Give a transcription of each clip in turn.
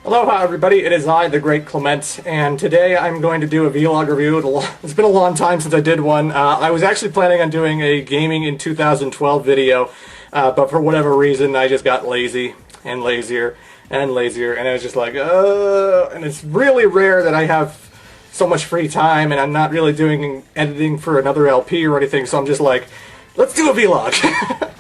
Aloha everybody, it is I, the great Clement, and today I'm going to do a vlog review. It's been a long time since I did one. I was actually planning on doing a gaming in 2012 video, but for whatever reason I just got lazy, and lazier, and lazier, and I was just like, and it's really rare that I have so much free time, and I'm not really doing editing for another LP or anything, so I'm just like, let's do a vlog!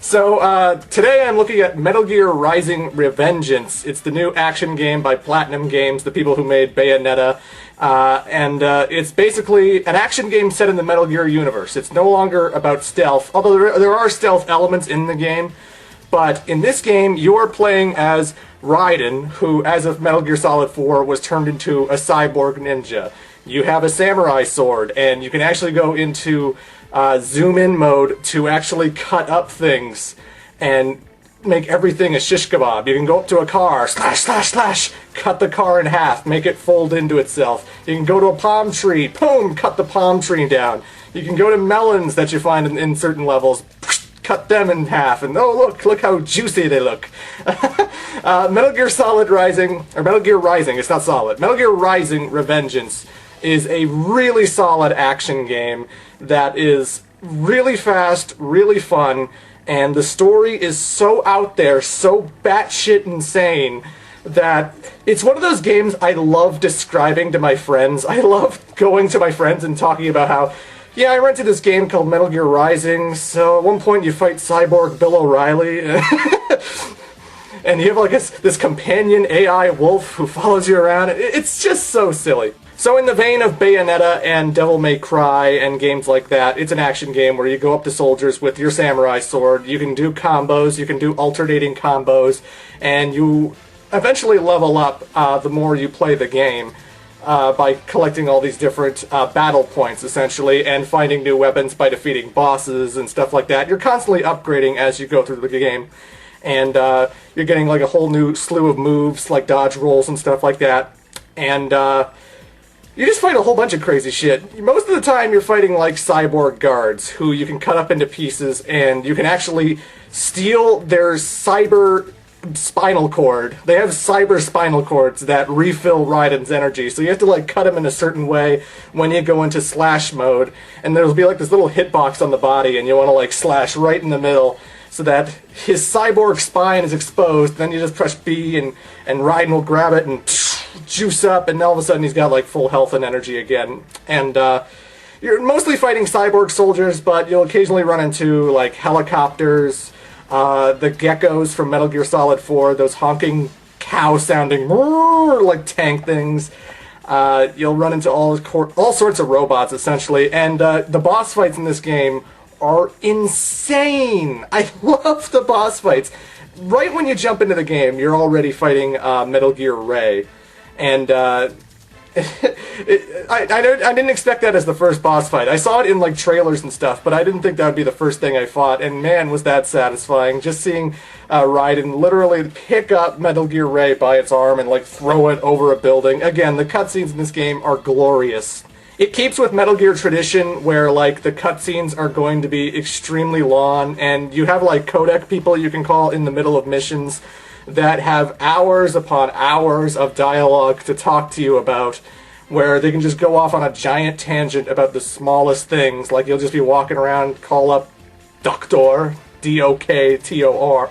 So, today I'm looking at Metal Gear Rising Revengeance. It's the new action game by Platinum Games, the people who made Bayonetta, and it's basically an action game set in the Metal Gear universe. It's no longer about stealth, although there are stealth elements in the game, but in this game you are playing as Raiden, who, as of Metal Gear Solid 4, was turned into a cyborg ninja. You have a samurai sword, and you can actually go into zoom-in mode to actually cut up things and make everything a shish kebab. You can go up to a car, slash, slash, slash, cut the car in half, make it fold into itself. You can go to a palm tree, boom, cut the palm tree down. You can go to melons that you find in certain levels, cut them in half, and oh look how juicy they look. Metal Gear Solid Rising, or Metal Gear Rising, it's not Solid. Metal Gear Rising Revengeance is a really solid action game that is really fast, really fun, and the story is so out there, so batshit insane, that it's one of those games I love describing to my friends. I love going to my friends and talking about how, yeah, I rented this game called Metal Gear Rising, so at one point you fight Cyborg Bill O'Reilly, and you have like this companion AI wolf who follows you around. It's just so silly. So in the vein of Bayonetta and Devil May Cry and games like that, it's an action game where you go up to soldiers with your samurai sword, you can do combos, you can do alternating combos, and you eventually level up the more you play the game by collecting all these different battle points, essentially, and finding new weapons by defeating bosses and stuff like that. You're constantly upgrading as you go through the game, and you're getting like a whole new slew of moves, like dodge rolls and stuff like that, and you just fight a whole bunch of crazy shit. Most of the time you're fighting like cyborg guards who you can cut up into pieces, and you can actually steal their cyber spinal cord. They have cyber spinal cords that refill Raiden's energy, so you have to like cut him in a certain way when you go into slash mode, and there'll be like this little hitbox on the body, and you want to like slash right in the middle so that his cyborg spine is exposed. Then you just press B and Raiden will grab it and juice up, and all of a sudden he's got like full health and energy again. And you're mostly fighting cyborg soldiers, but you'll occasionally run into like helicopters, the geckos from Metal Gear Solid 4, those honking cow-sounding like tank things. You'll run into all sorts of robots, essentially, and the boss fights in this game are insane. I love the boss fights. Right when you jump into the game, you're already fighting Metal Gear Ray. And I didn't expect that as the first boss fight. I saw it in like trailers and stuff, but I didn't think that would be the first thing I fought, and man, was that satisfying. Just seeing Raiden literally pick up Metal Gear Ray by its arm and like throw it over a building. Again, the cutscenes in this game are glorious. It keeps with Metal Gear tradition where like the cutscenes are going to be extremely long, and you have like codec people you can call in the middle of missions that have hours upon hours of dialogue to talk to you about, where they can just go off on a giant tangent about the smallest things. Like you'll just be walking around, call up Doctor, D-O-K-T-O-R,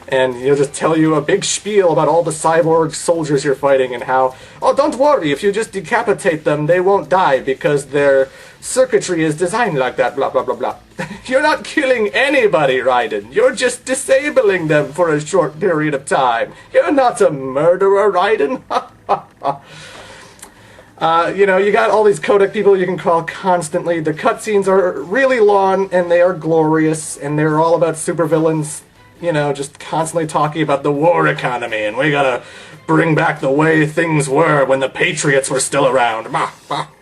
and he'll just tell you a big spiel about all the cyborg soldiers you're fighting and how, oh, don't worry, if you just decapitate them, they won't die because their circuitry is designed like that, blah, blah, blah, blah. You're not killing anybody, Raiden. You're just disabling them for a short period of time. You're not a murderer, Raiden. You know, you got all these codec people you can call constantly. The cutscenes are really long, and they are glorious, and they're all about supervillains, you know, just constantly talking about the war economy, and we gotta bring back the way things were when the Patriots were still around.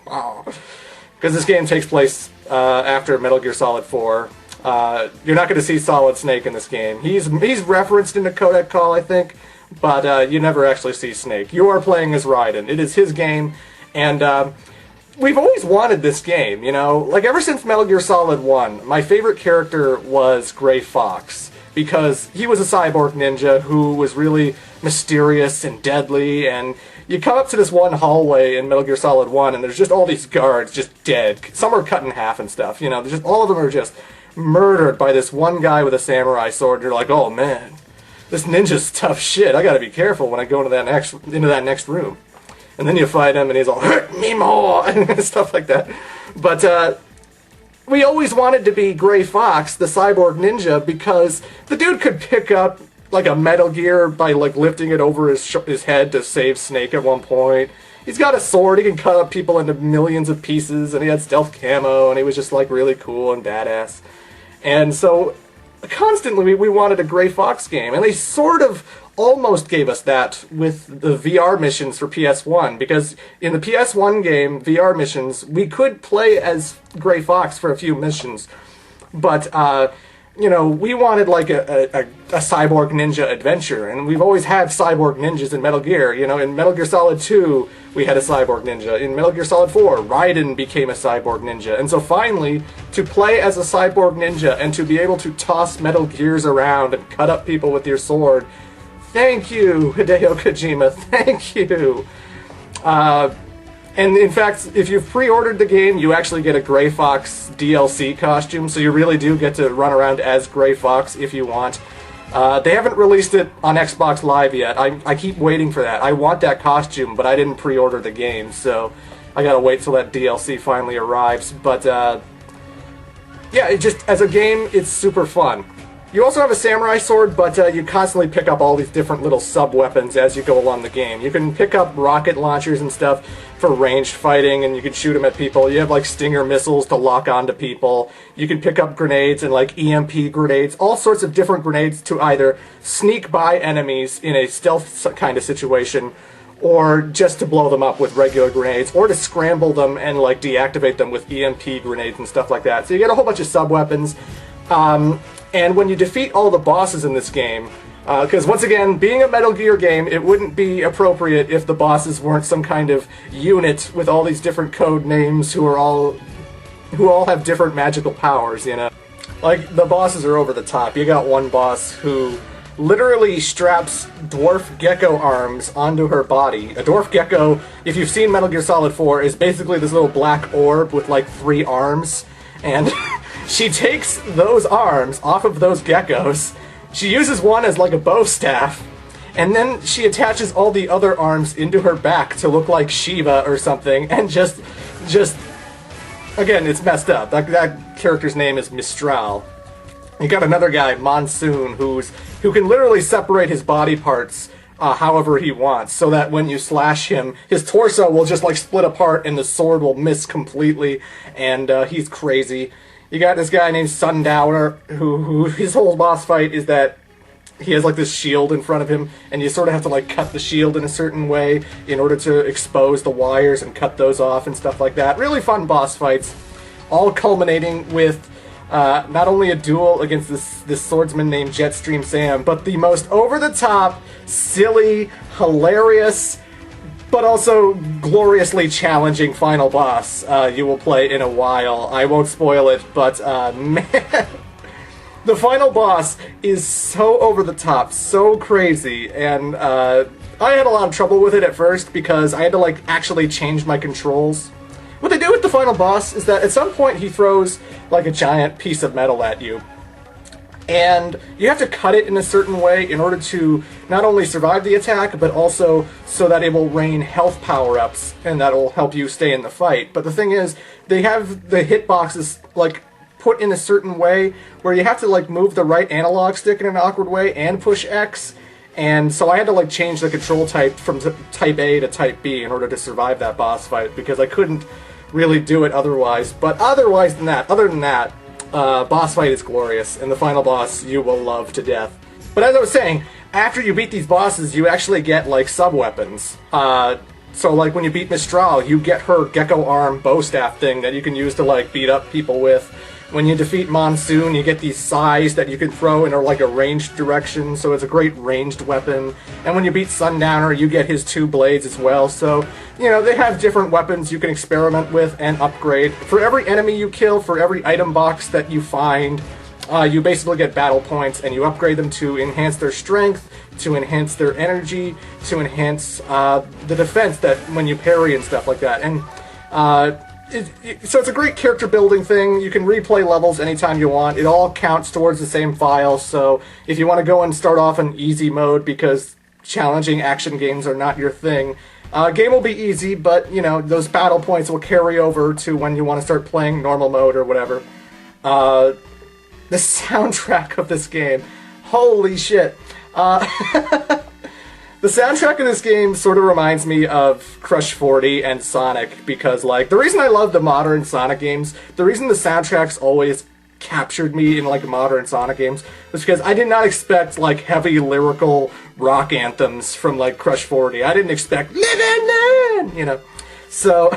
Because this game takes place after Metal Gear Solid 4. You're not going to see Solid Snake in this game. He's referenced in the codec call, I think, but you never actually see Snake. You are playing as Raiden. It is his game, and we've always wanted this game, you know? Like, ever since Metal Gear Solid 1, my favorite character was Gray Fox. because he was a cyborg ninja who was really mysterious and deadly, and you come up to this one hallway in Metal Gear Solid 1 and there's just all these guards just dead. Some are cut in half and stuff, you know, just all of them are just murdered by this one guy with a samurai sword, and you're like, oh man, this ninja's tough shit, I gotta be careful when I go into that next room. And then you fight him and he's all, hurt me more, and stuff like that. But, we always wanted to be Gray Fox, the cyborg ninja, because the dude could pick up like a Metal Gear by like lifting it over his head to save Snake at one point. He's got a sword, he can cut up people into millions of pieces, and he had stealth camo, and he was just like really cool and badass. And so constantly we wanted a Gray Fox game, and they sort of almost gave us that with the VR missions for PS1, because in the PS1 game, VR missions, we could play as Gray Fox for a few missions, but, you know, we wanted like a cyborg ninja adventure, and we've always had cyborg ninjas in Metal Gear. You know, in Metal Gear Solid 2, we had a cyborg ninja. In Metal Gear Solid 4, Raiden became a cyborg ninja. And so finally, to play as a cyborg ninja and to be able to toss Metal Gears around and cut up people with your sword, thank you, Hideo Kojima, thank you. And in fact, if you've pre-ordered the game, you actually get a Gray Fox DLC costume, so you really do get to run around as Gray Fox if you want. They haven't released it on Xbox Live yet. I keep waiting for that. I want that costume, but I didn't pre-order the game, so I gotta wait till that DLC finally arrives. But, yeah, it just, as a game, it's super fun. You also have a samurai sword, but you constantly pick up all these different little sub-weapons as you go along the game. You can pick up rocket launchers and stuff for ranged fighting, and you can shoot them at people. You have, like, stinger missiles to lock onto people. You can pick up grenades and, like, EMP grenades, all sorts of different grenades to either sneak by enemies in a stealth kind of situation, or just to blow them up with regular grenades, or to scramble them and, like, deactivate them with EMP grenades and stuff like that. So you get a whole bunch of sub-weapons. And when you defeat all the bosses in this game, because once again, being a Metal Gear game, it wouldn't be appropriate if the bosses weren't some kind of unit with all these different code names who all have different magical powers, you know? Like, the bosses are over the top. You got one boss who literally straps dwarf gecko arms onto her body. A dwarf gecko, if you've seen Metal Gear Solid 4, is basically this little black orb with like 3 arms, and she takes those arms off of those geckos, she uses one as like a bow staff, and then she attaches all the other arms into her back to look like Shiva or something, and just again, it's messed up. That character's name is Mistral. You got another guy, Monsoon, who can literally separate his body parts however he wants, so that when you slash him, his torso will just like split apart and the sword will miss completely, and he's crazy. You got this guy named Sundowner, who his whole boss fight is that he has like this shield in front of him, and you sort of have to like cut the shield in a certain way in order to expose the wires and cut those off and stuff like that. Really fun boss fights, all culminating with not only a duel against this swordsman named Jetstream Sam, but the most over-the-top, silly, hilarious, but also gloriously challenging final boss you will play in a while. I won't spoil it, but man, the final boss is so over the top, so crazy, and I had a lot of trouble with it at first because I had to like actually change my controls. What they do with the final boss is that at some point he throws like a giant piece of metal at you, and you have to cut it in a certain way in order to not only survive the attack, but also so that it will rain health power-ups, and that'll help you stay in the fight. But the thing is, they have the hitboxes like put in a certain way where you have to like move the right analog stick in an awkward way and push X, and so I had to like change the control type from type A to type B in order to survive that boss fight, because I couldn't really do it otherwise. But other than that, boss fight is glorious, and the final boss you will love to death. But as I was saying, after you beat these bosses, you actually get like sub-weapons. So like when you beat Mistral, you get her gecko arm bow staff thing that you can use to like beat up people with. When you defeat Monsoon, you get these sais that you can throw in like a ranged direction, so it's a great ranged weapon. And when you beat Sundowner, you get his 2 blades as well. So, you know, they have different weapons you can experiment with and upgrade. For every enemy you kill, for every item box that you find, you basically get battle points, and you upgrade them to enhance their strength, to enhance their energy, to enhance the defense that when you parry and stuff like that. And so it's a great character building thing. You can replay levels anytime you want. It all counts towards the same file, so if you want to go and start off in easy mode because challenging action games are not your thing, game will be easy, but, you know, those battle points will carry over to when you want to start playing normal mode or whatever. The soundtrack of this game, holy shit. The soundtrack of this game sort of reminds me of Crush 40 and Sonic, because, like, the reason I love the modern Sonic games, the reason the soundtracks always captured me in, like, modern Sonic games, was because I did not expect, like, heavy lyrical rock anthems from, like, Crush 40. I didn't expect, you know. So,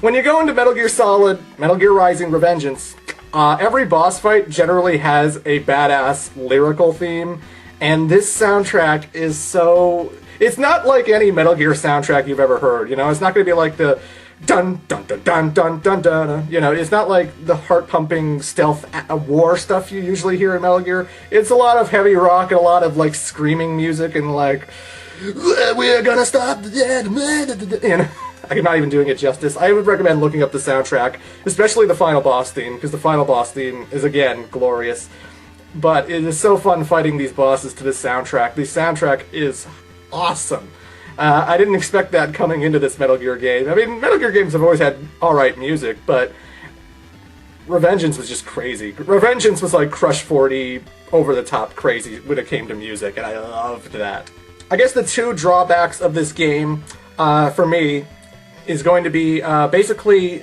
when you go into Metal Gear Solid, Metal Gear Rising: Revengeance, every boss fight generally has a badass lyrical theme, and this soundtrack is so... It's not like any Metal Gear soundtrack you've ever heard, you know? It's not going to be like the dun dun dun dun dun dun dun, you know? It's not like the heart-pumping stealth war stuff you usually hear in Metal Gear. It's a lot of heavy rock and a lot of, like, screaming music and, like, we're gonna stop the dead, you know? I'm not even doing it justice. I would recommend looking up the soundtrack, especially the final boss theme, because the final boss theme is, again, glorious. But it is so fun fighting these bosses to this soundtrack. The soundtrack is awesome. I didn't expect that coming into this Metal Gear game. I mean, Metal Gear games have always had alright music, but Revengeance was just crazy. Revengeance was like Crush 40 over-the-top crazy when it came to music, and I loved that. I guess the two drawbacks of this game, for me, is going to be basically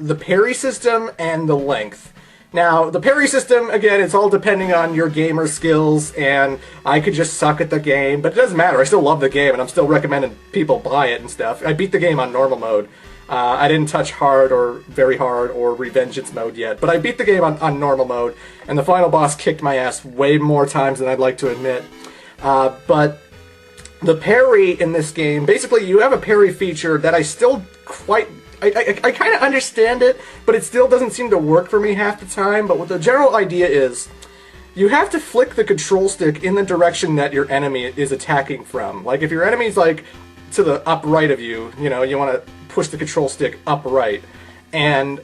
the parry system and the length. Now, the parry system, again, it's all depending on your gamer skills, and I could just suck at the game, but it doesn't matter. I still love the game, and I'm still recommending people buy it and stuff. I beat the game on normal mode. I didn't touch hard or very hard or Revengeance mode yet, but I beat the game on normal mode, and the final boss kicked my ass way more times than I'd like to admit. But the parry in this game, basically you have a parry feature that I still quite... I kind of understand it, but it still doesn't seem to work for me half the time. But what the general idea is, you have to flick the control stick in the direction that your enemy is attacking from. Like, if your enemy's, like, to the upright of you, you know, you want to push the control stick upright. And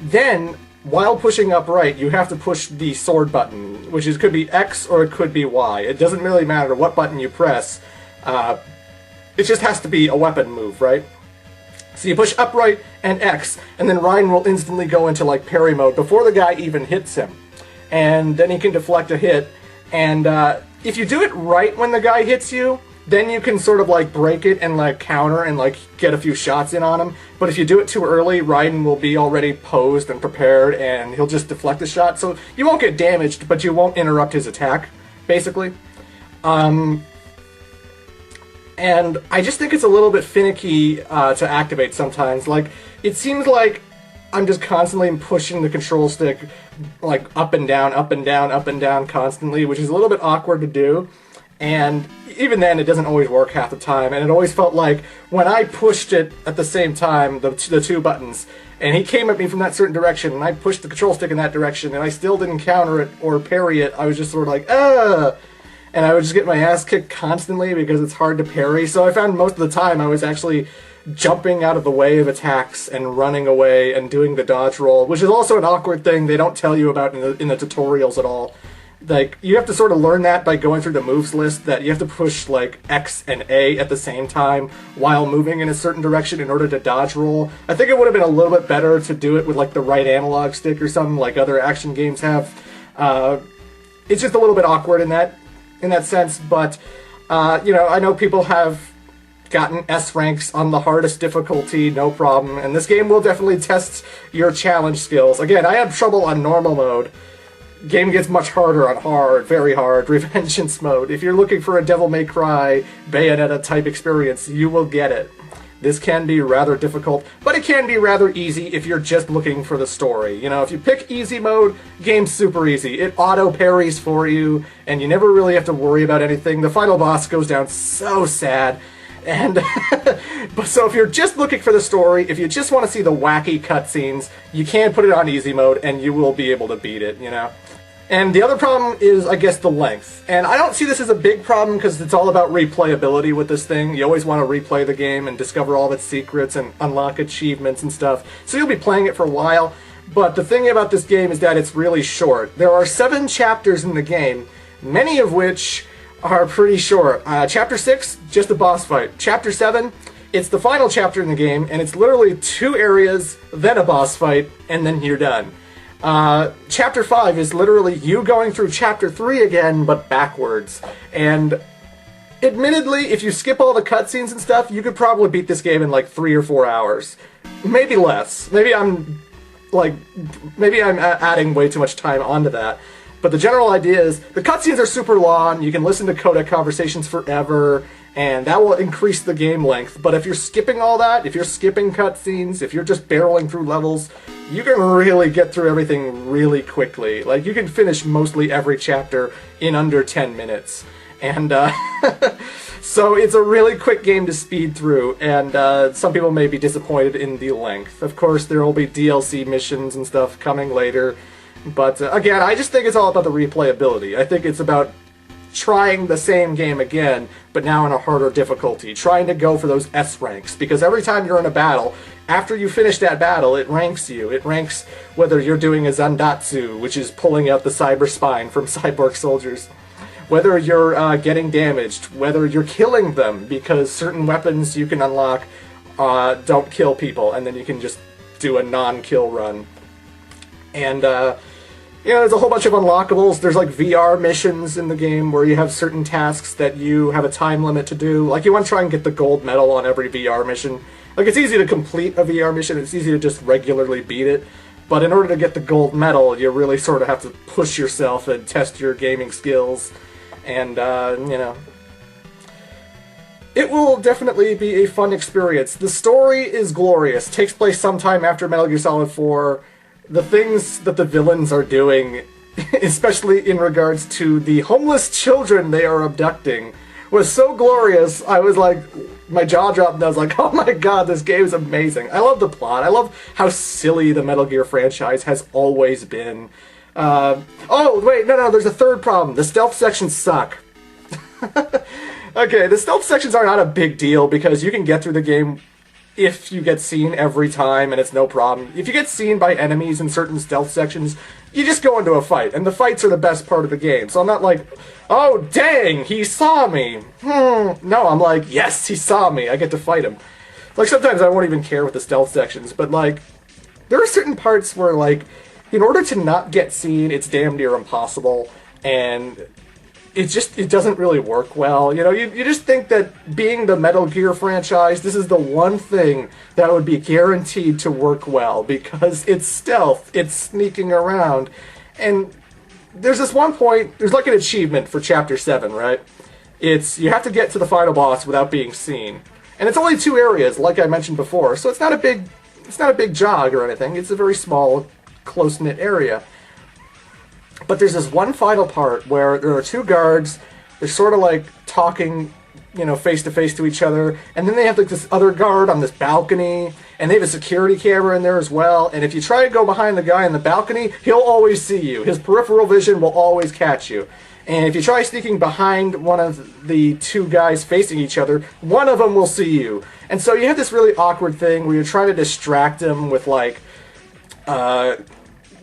then, while pushing upright, you have to push the sword button, which could be X or it could be Y. It doesn't really matter what button you press. It just has to be a weapon move, right? So you push upright and X, and then Ryan will instantly go into, like, parry mode before the guy even hits him. And then he can deflect a hit, and if you do it right when the guy hits you, then you can sort of, like, break it and, like, counter and, like, get a few shots in on him. But if you do it too early, Raiden will be already posed and prepared, and he'll just deflect the shot. So you won't get damaged, but you won't interrupt his attack, basically. And I just think it's a little bit finicky to activate sometimes. Like, it seems like I'm just constantly pushing the control stick, like, up and down, up and down, up and down constantly, which is a little bit awkward to do. And even then, it doesn't always work half the time. And it always felt like when I pushed it at the same time, the two buttons, and he came at me from that certain direction, and I pushed the control stick in that direction, and I still didn't counter it or parry it, I was just sort of like, ah! And I would just get my ass kicked constantly because it's hard to parry. So I found most of the time I was actually jumping out of the way of attacks and running away and doing the dodge roll, which is also an awkward thing they don't tell you about in the tutorials at all. Like, you have to sort of learn that by going through the moves list, that you have to push, like, X and A at the same time while moving in a certain direction in order to dodge roll. I think it would have been a little bit better to do it with, like, the right analog stick or something like other action games have. It's just a little bit awkward in that sense, but, you know, I know people have gotten S ranks on the hardest difficulty, no problem, and this game will definitely test your challenge skills. Again, I had trouble on normal mode. Game gets much harder on hard, very hard, Revengeance mode. If you're looking for a Devil May Cry, Bayonetta type experience, you will get it. This can be rather difficult, but it can be rather easy if you're just looking for the story. You know, if you pick easy mode, game's super easy. It auto-parries for you, and you never really have to worry about anything. The final boss goes down so sad. And but so if you're just looking for the story, if you just want to see the wacky cutscenes, you can put it on easy mode, and you will be able to beat it, you know. And the other problem is, I guess, the length. And I don't see this as a big problem because it's all about replayability with this thing. You always want to replay the game and discover all of its secrets and unlock achievements and stuff. So you'll be playing it for a while. But the thing about this game is that it's really short. There are 7 chapters in the game, many of which are pretty short. Chapter 6, just a boss fight. Chapter 7, it's the final chapter in the game, and it's literally 2 areas, then a boss fight, and then you're done. Chapter 5 is literally you going through Chapter 3 again, but backwards. And admittedly, if you skip all the cutscenes and stuff, you could probably beat this game in like 3 or 4 hours. Maybe less. Maybe I'm adding way too much time onto that. But the general idea is, the cutscenes are super long, you can listen to codec conversations forever, and that will increase the game length. But if you're skipping all that, if you're skipping cutscenes, if you're just barreling through levels, you can really get through everything really quickly. Like, you can finish mostly every chapter in under 10 minutes. And, so it's a really quick game to speed through, and some people may be disappointed in the length. Of course, there will be DLC missions and stuff coming later. But, again, I just think it's all about the replayability. I think it's about trying the same game again, but now in a harder difficulty. Trying to go for those S ranks, because every time you're in a battle, after you finish that battle, it ranks you. It ranks whether you're doing a Zandatsu, which is pulling out the cyber spine from cyborg soldiers, whether you're getting damaged, whether you're killing them, because certain weapons you can unlock don't kill people, and then you can just do a non-kill run. And, you know, there's a whole bunch of unlockables. There's, like, VR missions in the game where you have certain tasks that you have a time limit to do. Like, you want to try and get the gold medal on every VR mission. Like, it's easy to complete a VR mission. It's easy to just regularly beat it. But in order to get the gold medal, you really sort of have to push yourself and test your gaming skills. And, you know, it will definitely be a fun experience. The story is glorious. It takes place sometime after Metal Gear Solid 4. The things that the villains are doing, especially in regards to the homeless children they are abducting, was so glorious. I was like, my jaw dropped and I was like, oh my god, this game is amazing. I love the plot. I love how silly the Metal Gear franchise has always been. Oh, wait, no, there's a third problem. The stealth sections suck. Okay, the stealth sections are not a big deal because you can get through the game if you get seen every time, and it's no problem. If you get seen by enemies in certain stealth sections, you just go into a fight, and the fights are the best part of the game. So I'm not like, oh, dang, he saw me. No, I'm like, yes, he saw me. I get to fight him. Like, sometimes I won't even care with the stealth sections, but, like, there are certain parts where, like, in order to not get seen, it's damn near impossible, and it doesn't really work well. You know, you just think that being the Metal Gear franchise, this is the one thing that would be guaranteed to work well, because it's stealth, it's sneaking around, and there's this one point, there's like an achievement for Chapter 7, right? It's, you have to get to the final boss without being seen. And it's only 2 areas, like I mentioned before, so it's not a big jog or anything, it's a very small, close-knit area. But there's this one final part where there are 2 guards, they're sort of like talking, you know, face to face to each other, and then they have like this other guard on this balcony, and they have a security camera in there as well, and if you try to go behind the guy on the balcony, he'll always see you. His peripheral vision will always catch you. And if you try sneaking behind one of the 2 guys facing each other, one of them will see you. And so you have this really awkward thing where you're trying to distract him with like,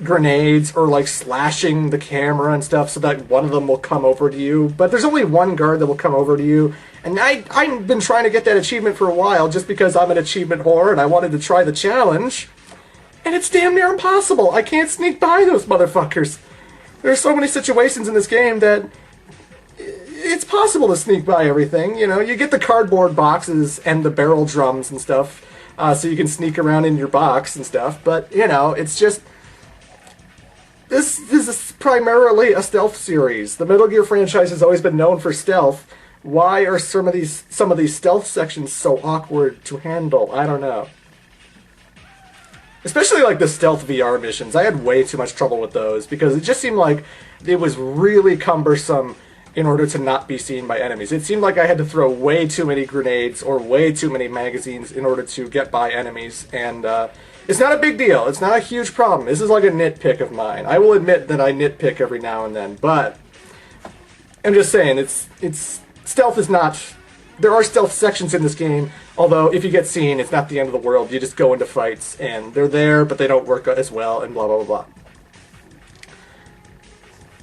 grenades or like slashing the camera and stuff so that one of them will come over to you, but there's only one guard that will come over to you, and I've been trying to get that achievement for a while just because I'm an achievement whore and I wanted to try the challenge, and it's damn near impossible. I can't sneak by those motherfuckers. There's so many situations in this game that it's possible to sneak by everything. You know, you get the cardboard boxes and the barrel drums and stuff, so you can sneak around in your box and stuff, but you know, it's just, This is primarily a stealth series. The Metal Gear franchise has always been known for stealth. Why are some of these stealth sections so awkward to handle? I don't know. Especially like the stealth VR missions. I had way too much trouble with those because it just seemed like it was really cumbersome in order to not be seen by enemies. It seemed like I had to throw way too many grenades or way too many magazines in order to get by enemies, and It's not a big deal. It's not a huge problem. This is like a nitpick of mine. I will admit that I nitpick every now and then, but I'm just saying, stealth is not... There are stealth sections in this game, although if you get seen, it's not the end of the world. You just go into fights, and they're there, but they don't work as well, and blah, blah, blah, blah.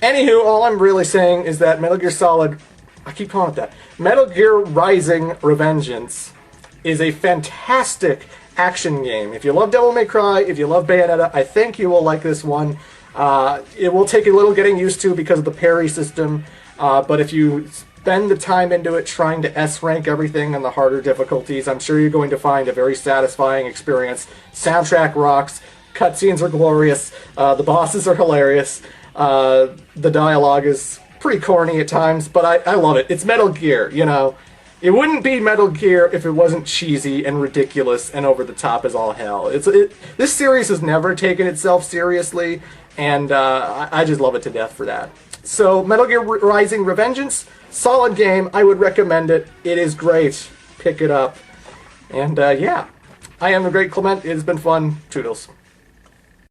Anywho, all I'm really saying is that Metal Gear Solid... I keep calling it that. Metal Gear Rising: Revengeance is a fantastic action game. If you love Devil May Cry, if you love Bayonetta, I think you will like this one. It will take a little getting used to because of the parry system, but if you spend the time into it trying to S-rank everything on the harder difficulties, I'm sure you're going to find a very satisfying experience. Soundtrack rocks, cutscenes are glorious, the bosses are hilarious, the dialogue is pretty corny at times, but I love it. It's Metal Gear, you know. It wouldn't be Metal Gear if it wasn't cheesy and ridiculous and over the top as all hell. This series has never taken itself seriously, and I just love it to death for that. So, Metal Gear Rising: Revengeance, solid game. I would recommend it. It is great. Pick it up. And yeah, I am the Great Clement. It has been fun. Toodles.